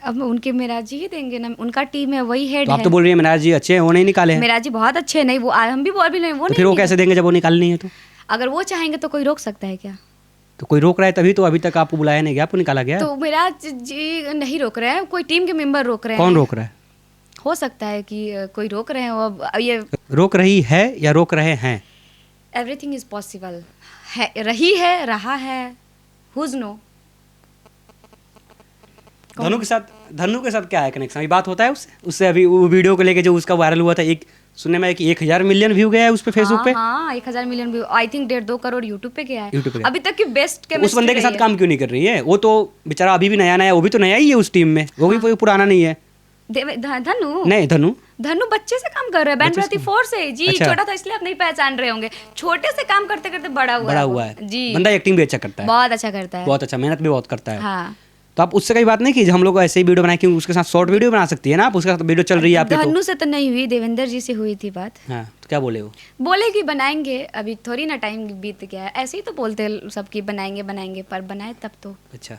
Speaker 1: अब उनके मिराज जी ही देंगे ना, उनका टीम है, वही हेड
Speaker 2: तो
Speaker 1: है।
Speaker 2: आप तो बोल रही है मिराज जी अच्छे हैं, वो नहीं निकाले हैं।
Speaker 1: मिराज जी बहुत अच्छे नहीं, वो हम भी बोल भी नहीं, वो
Speaker 2: तो फिर वो कैसे देंगे जब वो निकाल नहीं है? तो
Speaker 1: अगर वो चाहेंगे तो कोई रोक सकता है क्या?
Speaker 2: तो कोई रोक रहा है तभी तो अभी तक आपको बुलाया नहीं गया, आपको निकाला गया।
Speaker 1: तो मिराज जी नहीं रोक रहे हैं, कोई टीम के मेंबर रोक रहे हैं।
Speaker 2: कौन रोक रहा है?
Speaker 1: हो सकता है कि कोई रोक रहे हैं। अब ये
Speaker 2: रोक रही है या रोक रहे हैं?
Speaker 1: एवरीथिंग इज पॉसिबल है, रही है, रहा है, हुज नो।
Speaker 2: धनु के साथ क्या है कनेक्शन? अभी बात होता है उससे अभी वो वीडियो को लेके जो उसका वायरल हुआ था, एक सुनने में कि 1000 मिलियन व्यू गया है उस पे फेसबुक पे।
Speaker 1: हाँ 1000 million view, I think 1.5-2 crore YouTube पे गया है।
Speaker 2: YouTube पे
Speaker 1: अभी तक की बेस्ट केमिस्ट्री।
Speaker 2: उस बंदे के साथ काम क्यों नहीं कर रही है? वो तो बेचारा अभी भी नया है, वो भी तो नया ही है उस टीम में, वो भी कोई पुराना नहीं है।
Speaker 1: धनु
Speaker 2: नहीं धनु
Speaker 1: धनु बच्चे से काम कर रहा है, बैंड
Speaker 2: बच्चे से
Speaker 1: प्रति फोर्स है जी।
Speaker 2: अच्छा।
Speaker 1: छोटा था इसलिए आप नहीं पहचान रहे होंगे, छोटे से काम करते करते बड़ा हुआ
Speaker 2: बड़ा
Speaker 1: है वो।
Speaker 2: हुआ है
Speaker 1: जी
Speaker 2: बंदा एक्टिंग भी अच्छा करता है,
Speaker 1: बहुत अच्छा करता है।
Speaker 2: बहुत अच्छा, मेहनत भी बहुत करता है।
Speaker 1: हाँ
Speaker 2: तो आप उससे कई बात नहीं की हम लोग ऐसे ही वीडियो बनाए, क्योंकि उसके साथ शॉर्ट वीडियो बना सकती है ना आप, उसके साथ वीडियो चल रही है आपकी तो।
Speaker 1: धनु से तो नहीं हुई, देवेंद्र जी से हुई थी बात।
Speaker 2: हाँ तो क्या बोले वो?
Speaker 1: बोले कि बनाएंगे, अभी थोड़ी ना टाइम बीत गया है, ऐसे ही तो बोलते हैं सबकी बनाएंगे बनाएंगे, पर बनाए तब तो
Speaker 2: अच्छा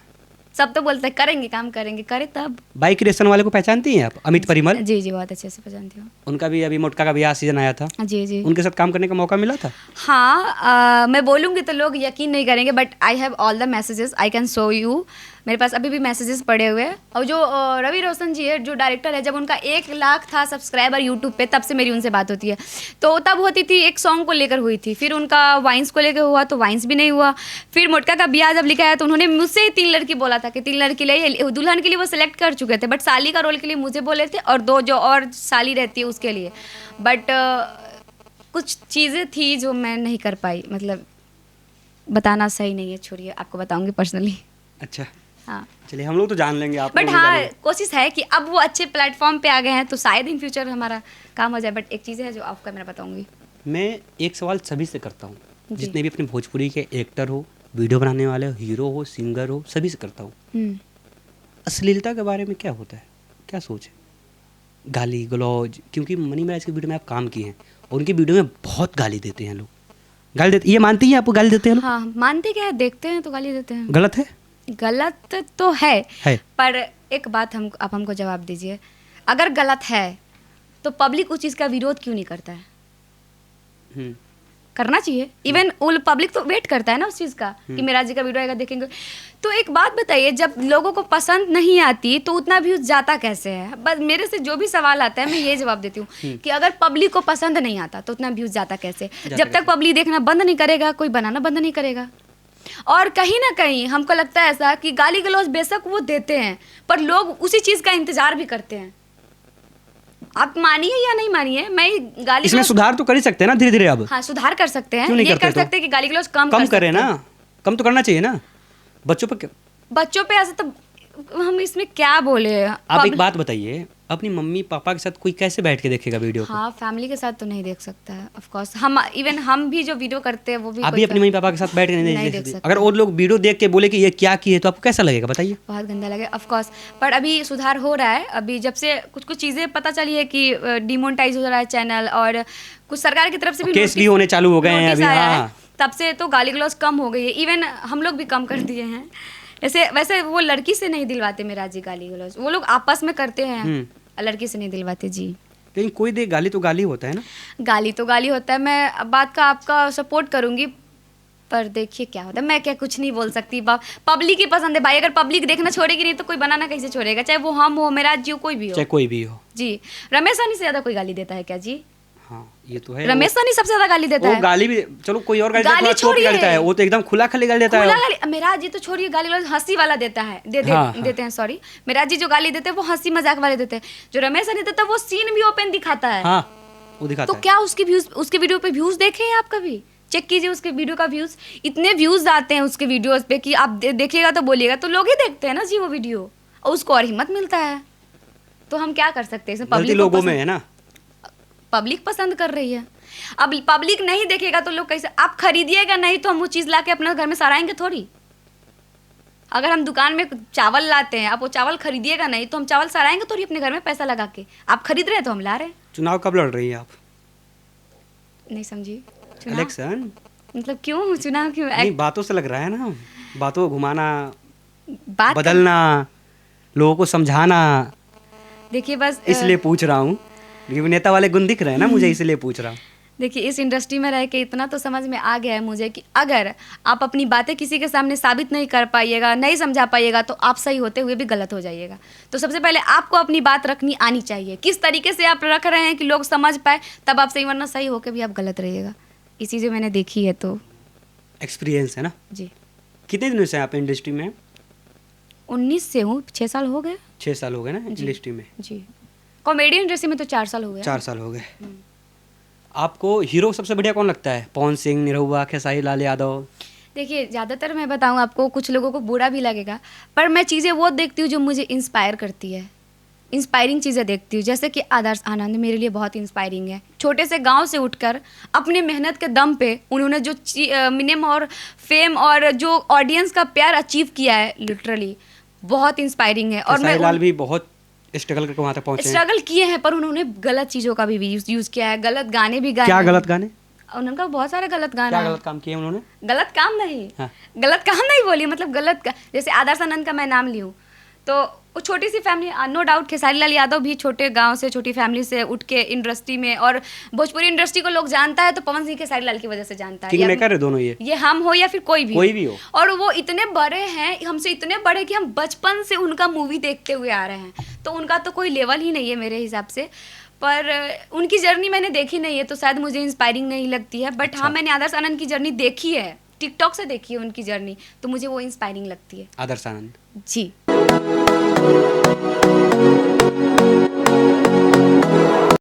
Speaker 1: सब तो बोलते हैं करेंगे काम करेंगे, करे तब।
Speaker 2: बाइक रेसन वाले को पहचानती हैं आप, अमित परिमल?
Speaker 1: जी जी बहुत अच्छे से पहचानती हूँ।
Speaker 2: उनका भी अभी मोटका का ब्याह सीजन आया था,
Speaker 1: जी जी
Speaker 2: उनके साथ काम करने का मौका मिला था?
Speaker 1: हाँ मैं बोलूँगी तो लोग यकीन नहीं करेंगे, but I have all the messages, I can show you. मेरे पास अभी भी मैसेजेस पड़े हुए हैं। और जो रवि रोशन जी है जो डायरेक्टर है, जब उनका 1 लाख था सब्सक्राइबर यूट्यूब पे, तब से मेरी उनसे बात होती है। तो तब होती थी एक सॉन्ग को लेकर हुई थी, फिर उनका वाइन्स को लेकर हुआ तो वाइन्स भी नहीं हुआ। फिर मोटका का ब्याह जब लिखा है तो उन्होंने मुझसे ही 3 लड़की बोला था कि 3 लड़की लिए, दुल्हन के लिए वो सिलेक्ट कर चुके थे, बट साली का रोल के लिए मुझे बोले थे, और 2 जो और साली रहती है उसके लिए। बट कुछ चीज़ें थी जो मैं नहीं कर पाई, मतलब बताना सही नहीं है, छोड़िए आपको बताऊंगी पर्सनली।
Speaker 2: अच्छा
Speaker 1: हाँ
Speaker 2: चलिए हम लोग तो जान लेंगे आप
Speaker 1: बट
Speaker 2: लोग
Speaker 1: हाँ
Speaker 2: जान लेंगे।
Speaker 1: कोशिश है कि अब वो अच्छे प्लेटफॉर्म पे आ गए हैं तो शायद इन फ्यूचर हमारा काम हो जाए। बट एक चीज़ है जो आपका मैं बताऊंगी।
Speaker 2: मैं एक सवाल सभी से करता हूँ,
Speaker 1: जी।
Speaker 2: जितने भी अपने भोजपुरी के एक्टर हो, वीडियो बनाने वाले हो, हीरो हो, सिंगर हो, सभी से करता हूँ। अश्लीलता के बारे में क्या होता है, क्या सोच है? गाली गलौज, क्योंकि मनी महाराज की वीडियो में आप काम किए हैं और उनकी वीडियो में बहुत गाली देते हैं लोग, गाली देते, ये मानती हैं आपको गाली देते हैं लोग?
Speaker 1: हाँ मानते क्या है, देखते हैं तो गाली देते हैं।
Speaker 2: गलत है?
Speaker 1: गलत तो है
Speaker 2: है।
Speaker 1: पर एक बात आप हमको जवाब दीजिए, अगर गलत है तो पब्लिक उस चीज़ का विरोध क्यों नहीं करता है?
Speaker 2: हम्म,
Speaker 1: करना चाहिए। इवन पब्लिक तो वेट करता है ना उस चीज़ का कि मेरा जी का वीडियो आएगा देखेंगे। तो एक बात बताइए, जब लोगों को पसंद नहीं आती तो उतना व्यूज जाता कैसे है? बस मेरे से जो भी सवाल आता है मैं ये जवाब देती हूँ कि अगर पब्लिक को पसंद नहीं आता तो उतना व्यूज जाता कैसे? जब तक पब्लिक देखना बंद नहीं करेगा, कोई बनाना बंद नहीं करेगा। और कहीं ना कहीं हमको लगता है ऐसा कि गाली गलौज बेशक वो देते हैं, पर लोग उसी चीज़ का इंतजार भी करते हैं। आप मानिए या नहीं मानिए, मैं गाली
Speaker 2: इसमें सुधार तो कर ही सकते हैं ना धीरे धीरे अब?
Speaker 1: हाँ सुधार कर सकते हैं,
Speaker 2: क्यों नहीं
Speaker 1: ये
Speaker 2: करते
Speaker 1: कर
Speaker 2: तो?
Speaker 1: सकते हैं कि गाली गलौज कम
Speaker 2: कम
Speaker 1: कर
Speaker 2: करें
Speaker 1: सकते हैं।
Speaker 2: ना, कम तो करना चाहिए ना बच्चों पर।
Speaker 1: बच्चों पे ऐसे तो हम इसमें क्या बोले।
Speaker 2: आप एक बात बताइए, अपनी मम्मी पापा के साथ कोई कैसे बैठ के देखेगा वीडियो को?
Speaker 1: हाँ फैमिली के साथ तो नहीं देख सकता है ऑफ कोर्स। हम इवन हम भी जो वीडियो करते हैं वो भी
Speaker 2: आप
Speaker 1: कोई
Speaker 2: भी अपनी मम्मी पापा के साथ बैठ के नहीं
Speaker 1: नहीं
Speaker 2: देख
Speaker 1: देख
Speaker 2: सकते?
Speaker 1: सकते।
Speaker 2: अगर वो लोग वीडियो देख के बोले कि ये क्या किए तो आपको कैसा लगेगा बताइए?
Speaker 1: बहुत गंदा लगे ऑफ कोर्स। पर अभी सुधार हो रहा है, अभी जब से कुछ कुछ चीज़ें पता चली है कि डिमोनेटाइज हो रहा है चैनल, और कुछ सरकार की तरफ से भी
Speaker 2: केस भी होने चालू हो गए हैं
Speaker 1: नोटिस
Speaker 2: अभी।
Speaker 1: आया है,
Speaker 2: हाँ
Speaker 1: तब से तो गाली गलौज कम हो गई है। इवन हम लोग भी कम कर दिए हैं। वैसे वो लड़की से नहीं दिलवाते मेरा जी गाली गलौज, वो लोग आपस में करते हैं, लड़की से नहीं दिलवाते जी।
Speaker 2: लेकिन कोई दे गाली तो गाली होता है ना?
Speaker 1: गाली तो गाली होता है। मैं बात का आपका सपोर्ट करूंगी, पर देखिए क्या होता है, मैं क्या कुछ नहीं बोल सकती। पब्लिक ही पसंद है भाई, अगर पब्लिक देखना छोड़ेगी नहीं तो कोई बनाना कैसे छोड़ेगा? चाहे वो हम हो, मेरा जी हो, कोई भी हो।
Speaker 2: चाहे कोई भी हो
Speaker 1: जी रमेश सनी से ज्यादा कोई गाली देता है क्या जी?
Speaker 2: हाँ ये तो है।
Speaker 1: रमेश सनी सबसे ज्यादा गाली देता
Speaker 2: वो
Speaker 1: है।
Speaker 2: गाली भी चलो, कोई और गाली
Speaker 1: गाली
Speaker 2: देता है,
Speaker 1: छोड़िए।
Speaker 2: गाली देता है, वो तो एकदम खुला खली गाली देता
Speaker 1: खुला
Speaker 2: है।
Speaker 1: गाली मेरा जी तो छोड़िए, गाली गलौज हंसी वाला देता है,
Speaker 2: हाँ।
Speaker 1: देते हैं सॉरी। मेरा जी जो गाली देते हैं वो हंसी मजाक वाले देते हैं। जो रमेश सनी देता है वो सीन भी ओपन दिखाता है।
Speaker 2: हाँ वो दिखाता
Speaker 1: तो
Speaker 2: है।
Speaker 1: क्या उसके वीडियो पे व्यूज देखे हैं आप कभी? चेक कीजिए उसके वीडियो का व्यूज, इतने व्यूज आते हैं उसके वीडियोस पे कि आप देखिएगा तो बोलिएगा, तो लोग ही देखते हैं ना जी वो वीडियो, और उसको और हिम्मत मिलता है। तो हम क्या कर सकते हैं इसमें?
Speaker 2: गलती लोगों में है ना,
Speaker 1: पब्लिक पसंद कर रही है। अब पब्लिक नहीं देखेगा तो लोग कैसे? आप खरीदिएगा नहीं तो हम वो चीज़ ला के अपने घर में सराएंगे थोड़ी। अगर हम दुकान में चावल लाते हैं, आप वो चावल खरीदिएगा नहीं तो हम चावल सराएंगे थोड़ी अपने घर में पैसा लगा के। आप खरीद रहे हैं तो हम ला रहे हैं।
Speaker 2: चुनाव कब लड़ रही है आप?
Speaker 1: नहीं समझी? चुनाव
Speaker 2: इलेक्शन
Speaker 1: मतलब क्यों? चुनाव क्यों?
Speaker 2: नहीं, बातों से लग रहा है ना, बातों को घुमाना,
Speaker 1: बात
Speaker 2: बदलना, लोगों को समझाना,
Speaker 1: देखिए बस
Speaker 2: इसलिए पूछ रहा हूँ। लेकिन नेता वाले गुण दिख रहे हैं ना मुझे, इसलिए पूछ रहा हूँ।
Speaker 1: देखिए इस इंडस्ट्री में रह के इतना तो समझ में आ गया है मुझे कि अगर आप अपनी बातें किसी के सामने साबित नहीं कर पाइएगा, नहीं समझा पाइएगा, तो आप सही होते हुए भी गलत हो जाइएगा। तो सबसे पहले आपको अपनी बात रखनी आनी चाहिए, किस तरीके से आप रख रहे हैं कि लोग समझ पाए, तब आप सही, वरना सही होकर भी आप गलत रहिएगा। ये चीज़ें मैंने देखी है तो
Speaker 2: एक्सपीरियंस है ना
Speaker 1: जी।
Speaker 2: कितने दिनों से आप इंडस्ट्री में?
Speaker 1: 19 से हूँ, 6 साल हो गए
Speaker 2: 6 साल हो गए ना इंडस्ट्री में।
Speaker 1: जी। कॉमेडी इंडस्ट्री में तो 4 साल हो गए।
Speaker 2: 4 साल हो गए। आपको हीरो सबसे बढ़िया कौन लगता है? पवन सिंह, निरहुआ, खेसारी लाल यादव?
Speaker 1: देखिए ज़्यादातर मैं बताऊँ आपको, कुछ लोगों को बुरा भी लगेगा, पर मैं चीज़ें वो देखती हूँ जो मुझे इंस्पायर करती है। इंस्पायरिंग चीज़ें देखती हूँ, जैसे कि आदर्श आनंद मेरे लिए बहुत इंस्पायरिंग है। छोटे से गांव से उठकर अपने मेहनत के दम पे उन्होंने जो मिनिमम और फेम और जो ऑडियंस का प्यार अचीव किया है, लिटरली बहुत इंस्पायरिंग है। और
Speaker 2: खेसारी लाल भी बहुत स्ट्रगल करके वहाँ तक पहुँचे हैं।
Speaker 1: स्ट्रगल किए हैं, पर उन्होंने गलत चीज़ों का भी यूज़ किया है, गलत गाने भी गाए
Speaker 2: क्या
Speaker 1: हैं।
Speaker 2: गलत गाने?
Speaker 1: उनका बहुत सारे गलत गाना
Speaker 2: क्या
Speaker 1: है।
Speaker 2: गलत काम किए उन्होंने?
Speaker 1: गलत काम नहीं,
Speaker 2: हाँ।
Speaker 1: गलत काम नहीं बोली, मतलब जैसे आदर्श आनंद का मैं नाम लूँ तो वो छोटी सी family, no doubt Khesari Lal Yadav भी छोटे गांव से, छोटी फैमिली से उठ के इंडस्ट्री में, और भोजपुरी इंडस्ट्री को लोग जानता है तो पवन सिंह खेसारी लाल की वजह से जानता है।
Speaker 2: किंग मेकर है दोनों ये
Speaker 1: हम हो या फिर कोई भी
Speaker 2: हो।
Speaker 1: और वो इतने बड़े हैं, हमसे इतने बड़े कि हम बचपन से उनका मूवी देखते हुए आ रहे हैं, तो उनका तो कोई लेवल ही नहीं है मेरे हिसाब से। पर उनकी जर्नी मैंने देखी नहीं है तो शायद मुझे इंस्पायरिंग नहीं लगती है। बट हाँ, मैंने आदर्श आनंद की जर्नी देखी है, टिकटॉक से देखी है उनकी जर्नी, तो मुझे वो इंस्पायरिंग लगती है।
Speaker 2: आदर्श आनंद
Speaker 1: जी।